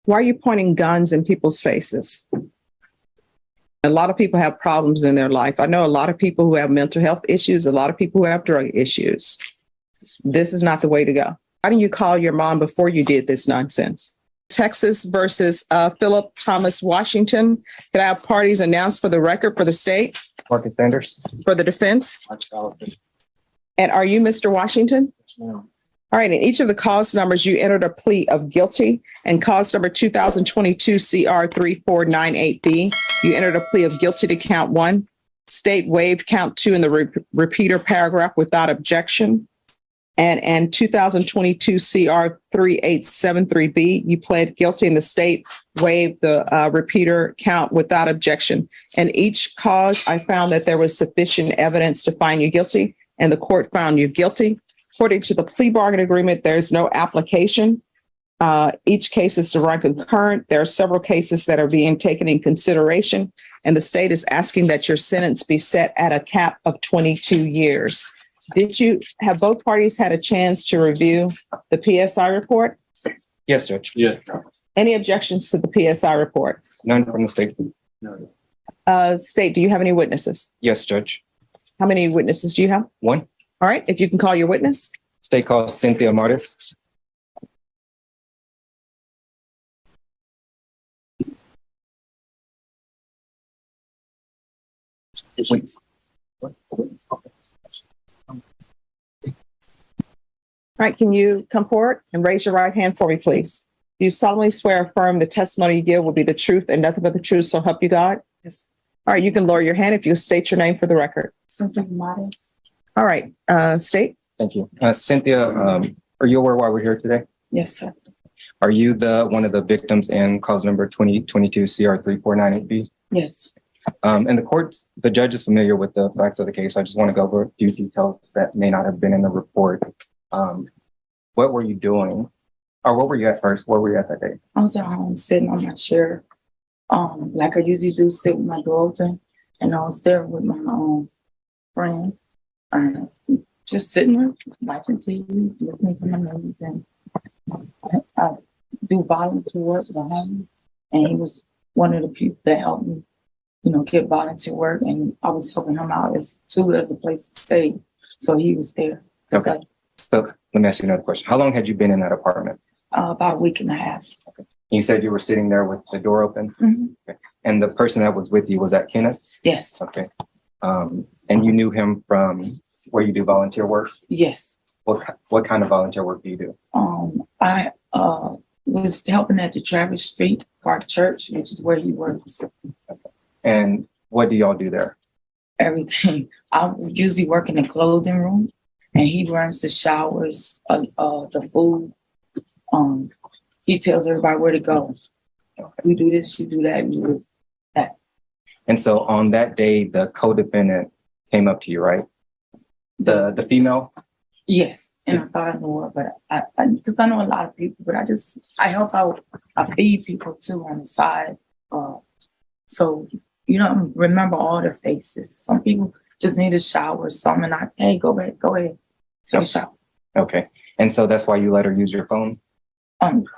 Why are you pointing guns in people's faces? A lot of people have problems in their life. I know a lot of people who have mental health issues, a lot of people who have drug issues. This is not the way to go. Why didn't you call your mom before you did this nonsense? Texas versus Philip Thomas Washington. Can I have parties announced for the record for the state? Marcus Sanders. For the defense? And are you Mr. Washington? Yes, ma'am. All right. In each of the cause numbers, you entered a plea of guilty. And cause number 2022 CR 3498B, you entered a plea of guilty to count 1. State waived count 2 in the repeater paragraph without objection. And 2022 CR 3873B, you pled guilty and the state waived the repeater count without objection. And each cause, I found that there was sufficient evidence to find you guilty, and the court found you guilty. According to the plea bargain agreement, there's no application. Each case is to run concurrent. There are several cases that are being taken in consideration, and the state is asking that your sentence be set at a cap of 22 years. Have both parties had a chance to review the PSI report? Yes, Judge. Yeah. Any objections to the PSI report? None from the state. State, do you have any witnesses? Yes, Judge. How many witnesses do you have? 1. All right, if you can call your witness. State calls Cynthia Martis. All right, can you come forward and raise your right hand for me, please? Do you solemnly swear or affirm the testimony you give will be the truth and nothing but the truth, so help you God? Yes. All right, you can lower your hand if you state your name for the record. All right, state. Thank you. Cynthia, are you aware why we're here today? Yes, sir. Are you one of the victims in cause number 2022 CR 3498B? Yes. And the judge is familiar with the facts of the case. I just want to go over a few details that may not have been in the report. What were you doing? Or what were you at first? Where were you at that day? I was at home sitting on my chair, like I usually do, sit with my door open, and I was there with my friend, just sitting there watching TV, listening to my news, and I do volunteer work behind me, and he was one of the people that helped me, get volunteer work, and I was helping him out as a place to stay, so he was there. Okay. So let me ask you another question. How long had you been in that apartment? About a week and a half. Okay. You said you were sitting there with the door open? Mm-hmm. Okay. And the person that was with you, was that Kenneth? Yes. Okay. And you knew him from where you do volunteer work? Yes. What kind of volunteer work do you do? I was helping at the Travis Street Park Church, which is where he works. And what do y'all do there? Everything. I usually work in the clothing room, and he runs the showers, the food. He tells everybody where to go. You do this, you do that, you do that. And so on that day, the co-defendant came up to you, right? The female? Yes. And I thought I knew her, but because I know a lot of people, but I help out. I feed people too on the side. So you don't remember all their faces. Some people just need a shower. Some and hey, go ahead, take a shower. Okay. And so that's why you let her use your phone?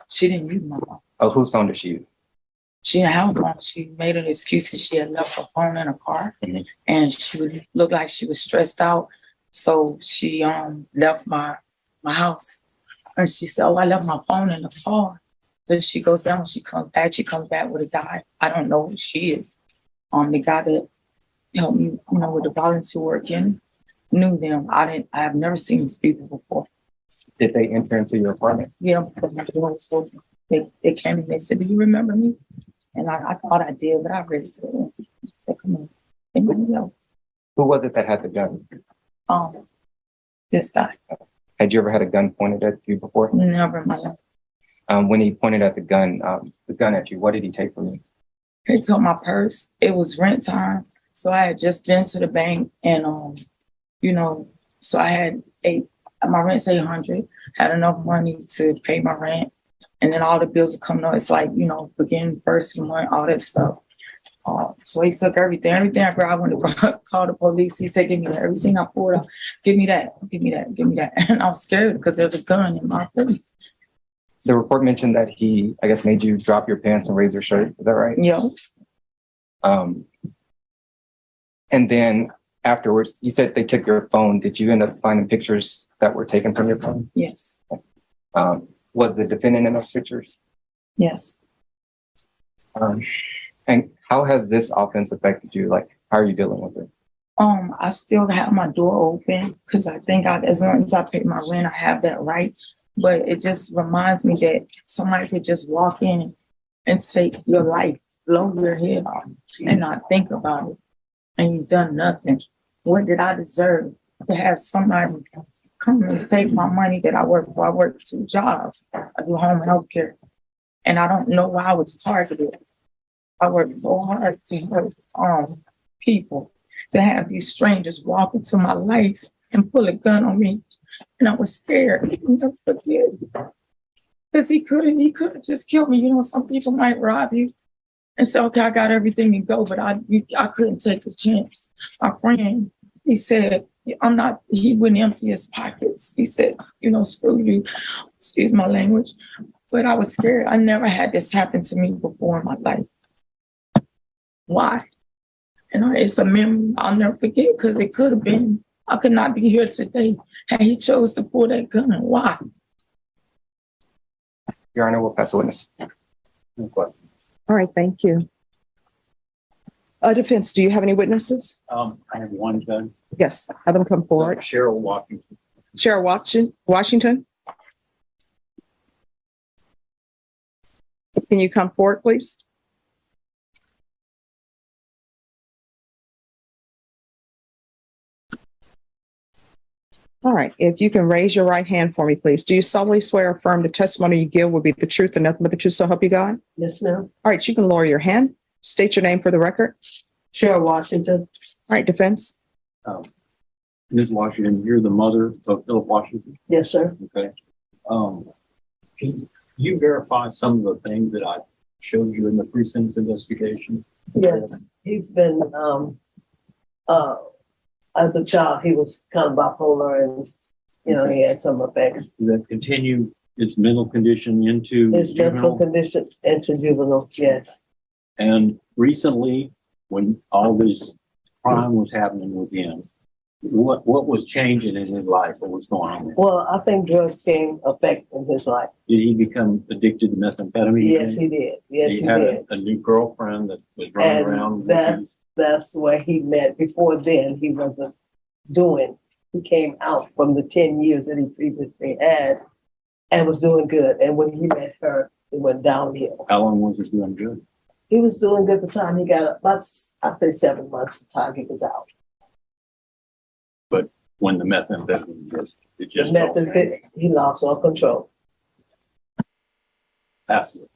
She didn't use my phone. Oh, whose phone did she use? She didn't have a phone. She made an excuse that she had left her phone in her car, and she looked like she was stressed out. So she left my house, and she said, "Oh, I left my phone in the car." Then she goes down. She comes back with a guy. I don't know who she is. The guy that helped me, with the volunteer work in, knew them. I have never seen these people before. Did they enter into your apartment? Yeah, because my door was open. They came and they said, "Do you remember me?" And I thought I did, but I really didn't. She said, "Come on." They let me go. Who was it that had the gun? This guy. Had you ever had a gun pointed at you before? Never in my life. When he pointed at the gun at you, what did he take from you? He took my purse. It was rent time. So I had just been to the bank and, so I had my rent's $800, had enough money to pay my rent. And then all the bills are coming up. It's like, beginning first of the month, all that stuff. So he took everything I grabbed when to call the police. He said, "Give me that." Everything I pulled out, give me that. And I was scared because there's a gun in my face. The report mentioned that he, I guess, made you drop your pants and raise your shirt. Is that right? Yeah. And then afterwards, you said they took your phone. Did you end up finding pictures that were taken from your phone? Yes. Was the defendant in those pictures? Yes. And how has this offense affected you? Like, how are you dealing with it? I still have my door open because I think as long as I pay my rent, I have that right. But it just reminds me that somebody could just walk in and take your life, blow your head off, and not think about it. And you've done nothing. What did I deserve to have somebody come and take my money that I work for? I work 2 jobs. I do home health care. And I don't know why I was targeted. I worked so hard to help people, to have these strangers walk into my life and pull a gun on me. And I was scared. I'll never forget. Because he could have just killed me. You know, some people might rob you and say, okay, I got everything and go, but I couldn't take a chance. My friend, he said, he wouldn't empty his pockets. He said, you know, screw you, excuse my language. But I was scared. I never had this happen to me before in my life. Why? And it's a memory I'll never forget because it could have been, I could not be here today had he chose to pull that gun. Why? Your Honor, we'll pass a witness. All right, thank you. Defense, do you have any witnesses? I have one, Judge. Yes, have them come forward. Cheryl Washington. Cheryl Washington. Can you come forward, please? All right, if you can raise your right hand for me, please. Do you solemnly swear or affirm the testimony you give will be the truth and nothing but the truth, so help you God? Yes, ma'am. All right, you can lower your hand. State your name for the record. Cheryl Washington. All right, defense. Ms. Washington, you're the mother of Philip Washington. Yes, sir. Okay. Can you verify some of the things that I showed you in the pre-sentence investigation? Yes. He's been, as a child, he was kind of bipolar and, you know, he had some effects. Does that continue his mental condition into His mental juvenile? condition into juvenile, yes. And recently, when all this crime was happening with him, what was changing in his life? What was going on there? Well, I think drugs came effect in his life. Did he become addicted to methamphetamine? Yes, he did. Yes, he had did. a new girlfriend that was running And around with him. that's where he met. Before then, he wasn't doing. He came out from the 10 years that he previously had and was doing good. And when he met her, it went downhill. How long was he doing good? He was doing good at the time he got about, I'd say 7 months, the time he was out. But when the methamphetamine was, it The just method, he lost all control. passed it.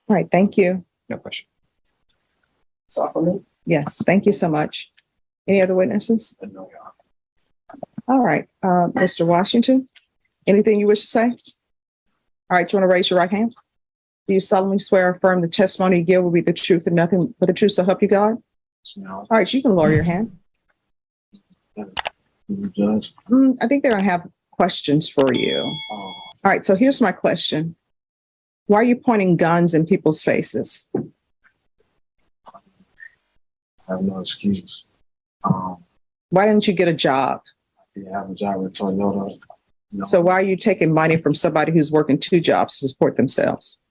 All right, thank you. No question. That's all for me. Yes, thank you so much. Any other witnesses? All right, Mr. Washington, anything you wish to say? All right, you want to raise your right hand? Do you solemnly swear or affirm the testimony you give will be the truth and nothing but the truth, so help you God? All right, you can lower your hand. I think they don't have questions for you. All right, so here's my question. Why are you pointing guns in people's faces? I have no excuse. Why didn't you get a job? I have a job at Toyota. No, So why are you taking money from somebody who's working 2 jobs to support themselves?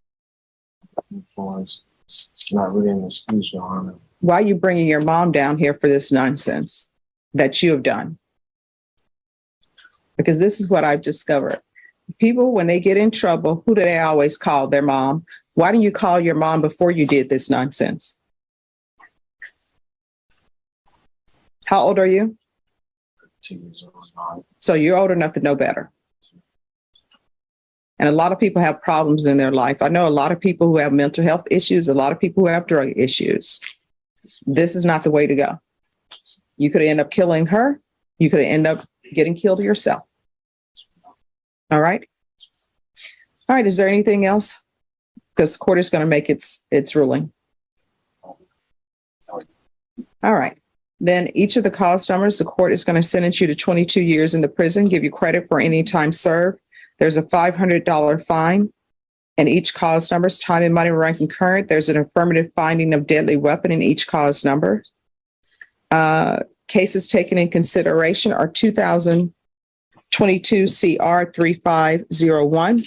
influence. It's not really an excuse, Your Honor. Why are you bringing your mom down here for this nonsense that you have done? Because this is what I've discovered. People, when they get in trouble, who do they always call? Their mom. Why didn't you call your mom before you did this nonsense? How old are you? 2 years old, Your Honor. So you're old enough to know better. And a lot of people have problems in their life. I know a lot of people who have mental health issues, a lot of people who have drug issues. This is not the way to go. You could end up killing her. You could end up getting killed yourself. All right. All right. Is there anything else? Because the court is going to make its ruling. All right. Then each of the cause numbers, the court is going to sentence you to 22 years in the prison, give you credit for any time served. There's a $500 fine, and each cause number's time and money run concurrent. There's an affirmative finding of deadly weapon in each cause number. Cases taken in consideration are 2022 CR 3501,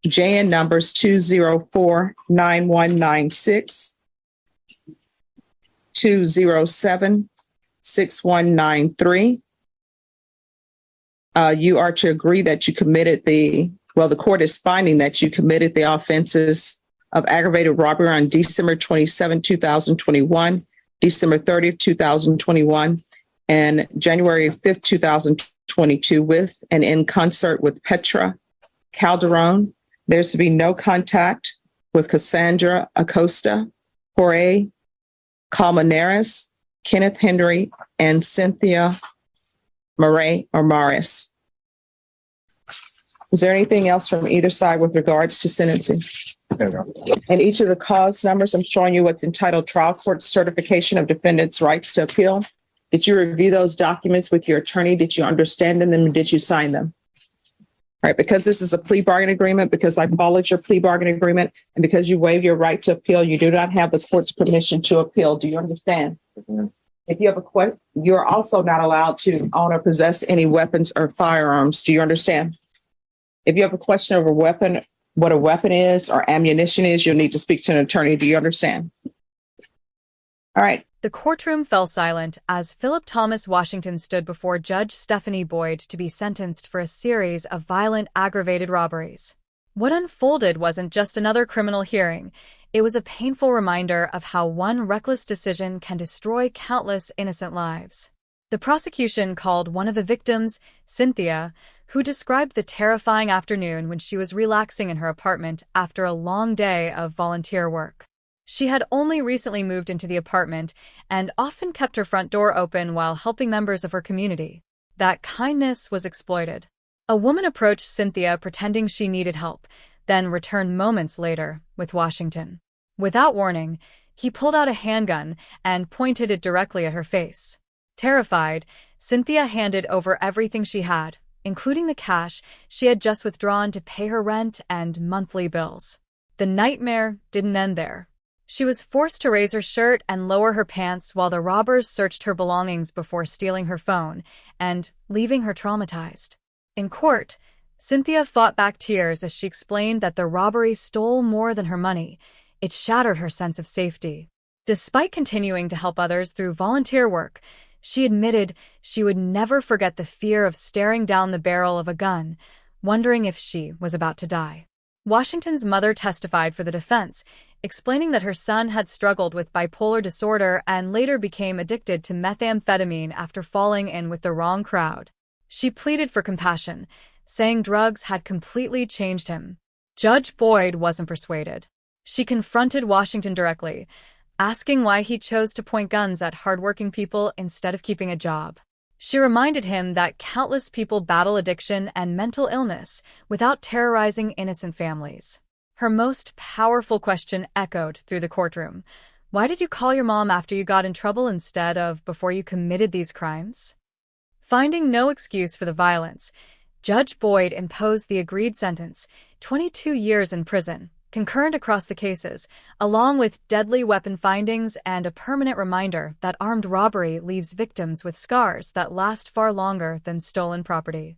JN numbers 2049196, 2076193. You are to agree that you committed the court is finding that you committed the offenses of aggravated robbery on December 27, 2021, December 30th, 2021, and January 5th, 2022, with and in concert with Petra Calderon. There's to be no contact with Cassandra Acosta, Jorge Colmenares, Kenneth Henry, and Cynthia Murray or Morris. Is there anything else from either side with regards to sentencing? There we go. And each of the cause numbers, I'm showing you what's entitled Trial Court Certification of Defendant's Rights to Appeal. Did you review those documents with your attorney? Did you understand them and did you sign them? All right, because this is a plea bargain agreement, because I followed your plea bargain agreement, and because you waive your right to appeal, you do not have the court's permission to appeal. Do you understand? If you have a question, you're also not allowed to own or possess any weapons or firearms. Do you understand? If you have a question of a weapon, what a weapon is or ammunition is, you'll need to speak to an attorney. Do you understand? All right. The courtroom fell silent as Philip Thomas Washington stood before Judge Stephanie Boyd to be sentenced for a series of violent aggravated robberies. What unfolded wasn't just another criminal hearing. It was a painful reminder of how one reckless decision can destroy countless innocent lives. The prosecution called one of the victims, Cynthia, who described the terrifying afternoon when she was relaxing in her apartment after a long day of volunteer work. She had only recently moved into the apartment and often kept her front door open while helping members of her community. That kindness was exploited. A woman approached Cynthia pretending she needed help, then returned moments later with Washington. Without warning, he pulled out a handgun and pointed it directly at her face. Terrified, Cynthia handed over everything she had, including the cash she had just withdrawn to pay her rent and monthly bills. The nightmare didn't end there. She was forced to raise her shirt and lower her pants while the robbers searched her belongings before stealing her phone and leaving her traumatized. In court, Cynthia fought back tears as she explained that the robbery stole more than her money. It shattered her sense of safety. Despite continuing to help others through volunteer work, she admitted she would never forget the fear of staring down the barrel of a gun, wondering if she was about to die. Washington's mother testified for the defense, explaining that her son had struggled with bipolar disorder and later became addicted to methamphetamine after falling in with the wrong crowd. She pleaded for compassion, saying drugs had completely changed him. Judge Boyd wasn't persuaded. She confronted Washington directly, asking why he chose to point guns at hardworking people instead of keeping a job. She reminded him that countless people battle addiction and mental illness without terrorizing innocent families. Her most powerful question echoed through the courtroom. Why did you call your mom after you got in trouble instead of before you committed these crimes? Finding no excuse for the violence, Judge Boyd imposed the agreed sentence, 22 years in prison, concurrent across the cases, along with deadly weapon findings and a permanent reminder that armed robbery leaves victims with scars that last far longer than stolen property.